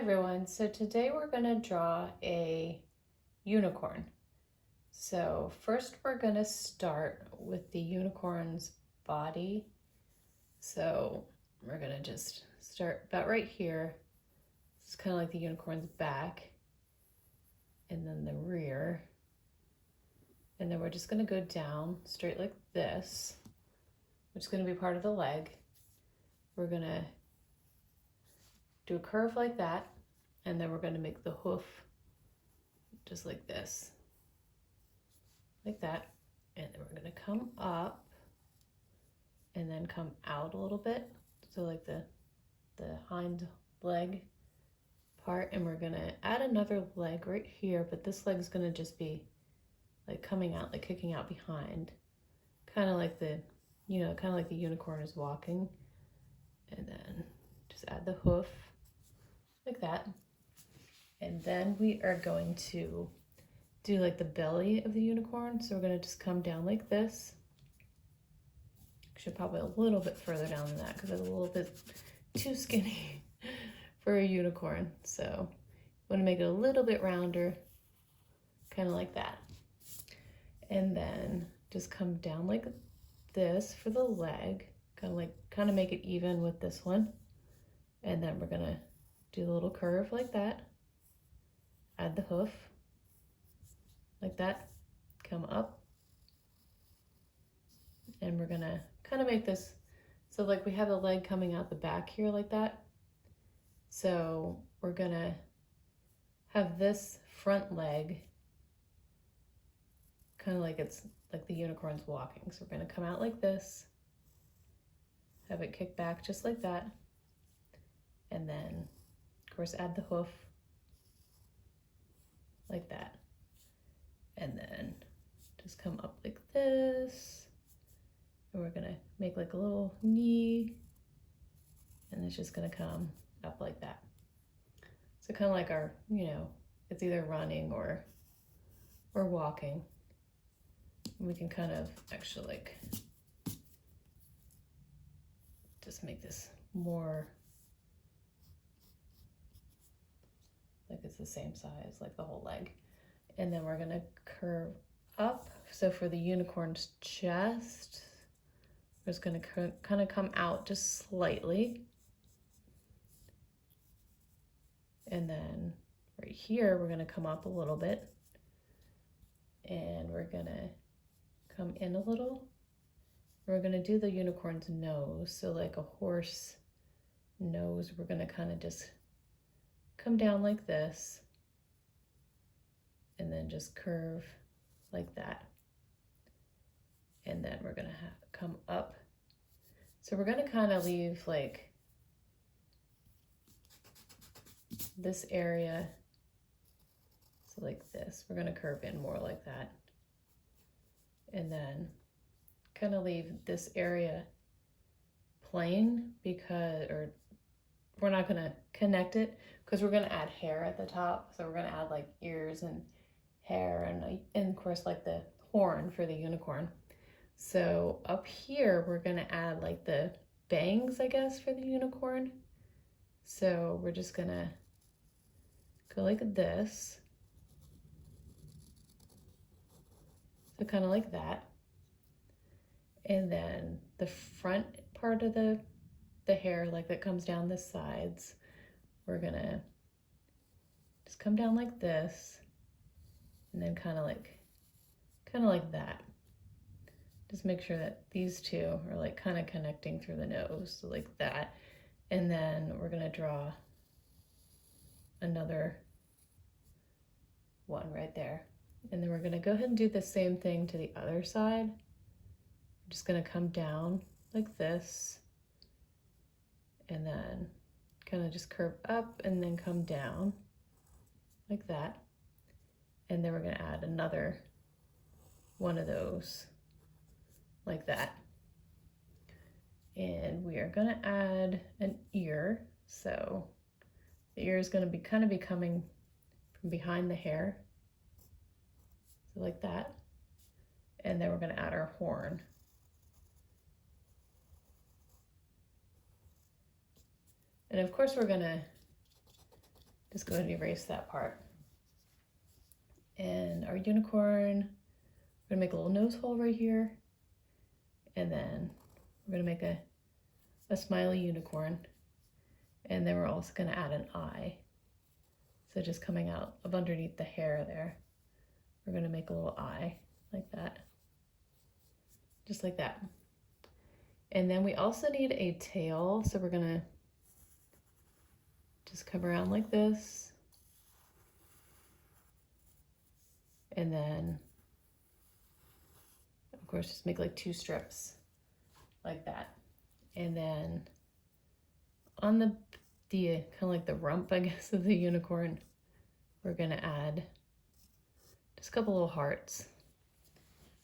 everyone, so today we're going to draw a unicorn. So first we're going to start with the unicorn's body. So we're going to just start about right here. It's kind of like the unicorn's back and then the rear. And then we're just going to go down straight like this, which is going to be part of the leg. We're going to do a curve like that, and then we're going to make the hoof just like this, like that, and then we're going to come up and then come out a little bit, so like the hind leg part, and we're going to add another leg right here, but this leg is going to just be like coming out, like kicking out behind, kind of like the unicorn is walking. And then just add the hoof like that. And then we are going to do like the belly of the unicorn. So we're going to just come down like this. Actually, probably a little bit further down than that because it's a little bit too skinny for a unicorn. So I want to make it a little bit rounder, kind of like that. And then just come down like this for the leg, kind of make it even with this one. And then we're going to do the little curve like that. Add the hoof like that, come up, and we're gonna kind of make this so like we have the leg coming out the back here like that. So we're gonna have this front leg kind of like it's like the unicorn's walking. So we're gonna come out like this, have it kick back just like that, and then of course add the hoof like that, and then just come up like this, and we're gonna make like a little knee, and it's just gonna come up like that. So kind of like our, it's either running or walking. We can kind of actually like just make this more like it's the same size, like the whole leg. And then we're gonna curve up. So for the unicorn's chest, we're just gonna kind of come out just slightly. And then right here, we're gonna come up a little bit. And we're gonna come in a little. We're gonna do the unicorn's nose. So like a horse nose, we're gonna kind of just come down like this, and then just curve like that. And then we're gonna come up. So we're gonna kind of leave like this area, so like this. We're gonna curve in more like that. And then kind of leave this area plain or we're not gonna connect it because we're gonna add hair at the top. So we're gonna add like ears and hair and of course like the horn for the unicorn. So up here, we're gonna add like the bangs, I guess, for the unicorn. So we're just gonna go like this. So kind of like that. And then the front part of the hair, like that comes down the sides, we're gonna just come down like this, and then kind of like that. Just make sure that these two are like kind of connecting through the nose, so like that. And then we're gonna draw another one right there. And then we're gonna go ahead and do the same thing to the other side. I'm just gonna come down like this, and then kind of just curve up and then come down like that. And then we're gonna add another one of those like that. And we are gonna add an ear. So the ear is gonna be coming from behind the hair. So like that. And then we're gonna add our horn. And of course we're gonna just go ahead and erase that part. And our unicorn, we're gonna make a little nose hole right here. And then we're gonna make a smiley unicorn. And then we're also gonna add an eye. So just coming out of underneath the hair there, we're gonna make a little eye like that. Just like that. And then we also need a tail. So we're gonna just come around like this. And then, of course, just make like 2 strips like that. And then on the kind of like the rump, I guess, of the unicorn, we're gonna add just a couple little hearts,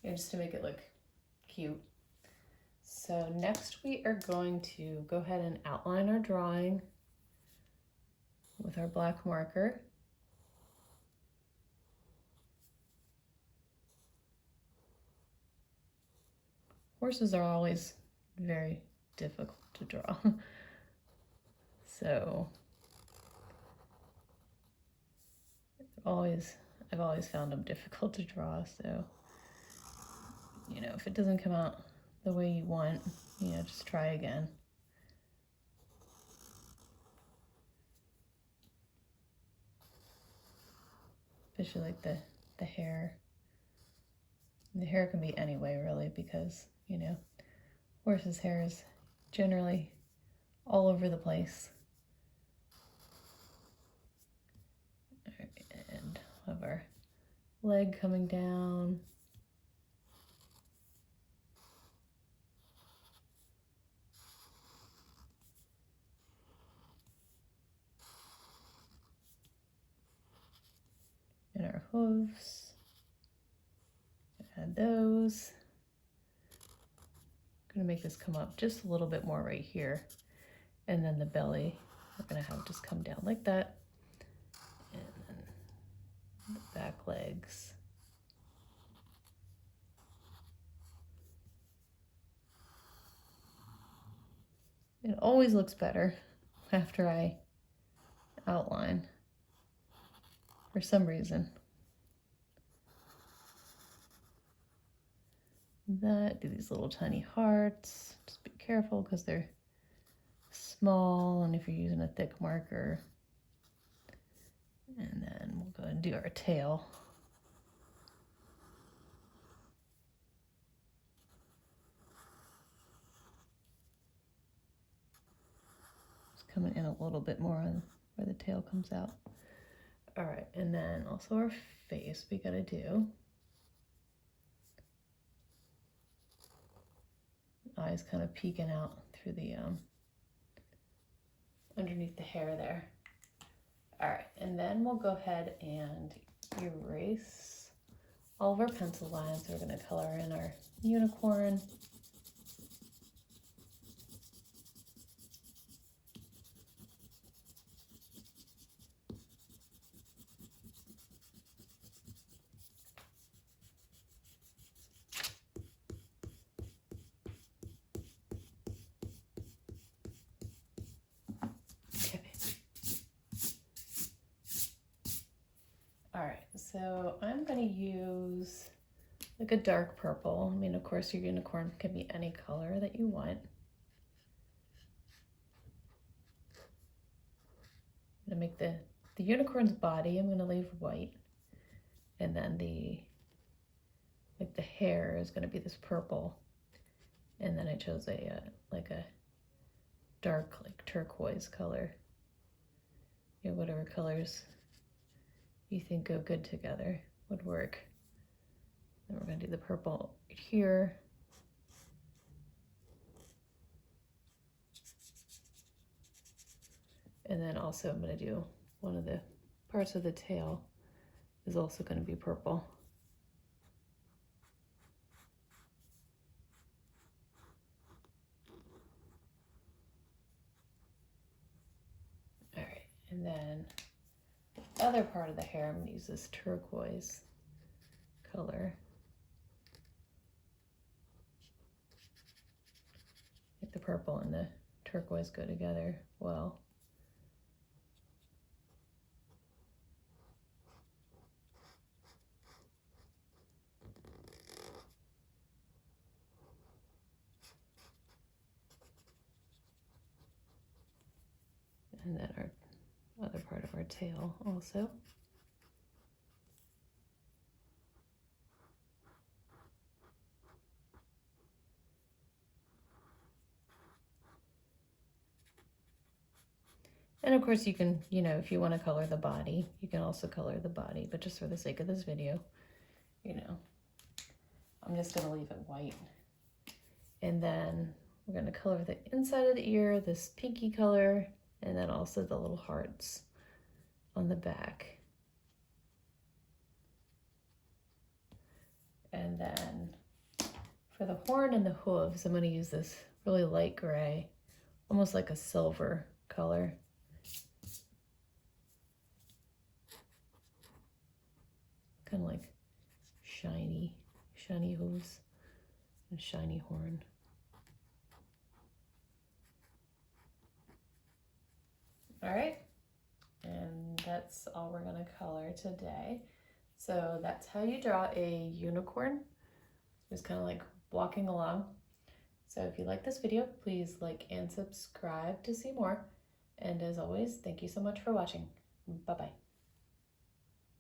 just to make it look cute. So next we are going to go ahead and outline our drawing with our black marker. Horses are always very difficult to draw. So I've always found them difficult to draw. So, you know, if it doesn't come out the way you want, you know, just try again. Especially like the hair. And the hair can be any way, really, because, you know, horse's hair is generally all over the place. And have our leg coming down. And our hooves. Add those. I'm gonna make this come up just a little bit more right here. And then the belly, we're gonna have just come down like that. And then the back legs. It always looks better after I outline, for some reason. That, do these little tiny hearts. Just be careful because they're small, and if you're using a thick marker. And then we'll go and do our tail. Just coming in a little bit more on where the tail comes out. All right, and then also our face we gotta do. Eyes kind of peeking out through the underneath the hair there. All right, and then we'll go ahead and erase all of our pencil lines. We're gonna color in our unicorn. All right, so I'm gonna use like a dark purple. I mean, of course, your unicorn can be any color that you want. I'm gonna make the unicorn's body, I'm gonna leave white. And then the hair is gonna be this purple. And then I chose a like a dark, like turquoise color. You know, whatever colors you think go good together would work. Then we're gonna do the purple right here. And then also I'm gonna do one of the parts of the tail is also gonna be purple. All right, and then the other part of the hair, I'm gonna use this turquoise color. Like the purple and the turquoise go together well. And then our other part of our tail also. And of course you can, you know, if you want to color the body, you can also color the body, but just for the sake of this video, you know, I'm just going to leave it white. And then we're going to color the inside of the ear, this pinky color, and then also the little hearts on the back. And then for the horn and the hooves, I'm going to use this really light gray, almost like a silver color. Kind of like shiny hooves and shiny horn. All right, and that's all we're gonna color today. So that's how you draw a unicorn. Just kind of like walking along. So if you like this video, please like and subscribe to see more. And as always, thank you so much for watching. Bye-bye.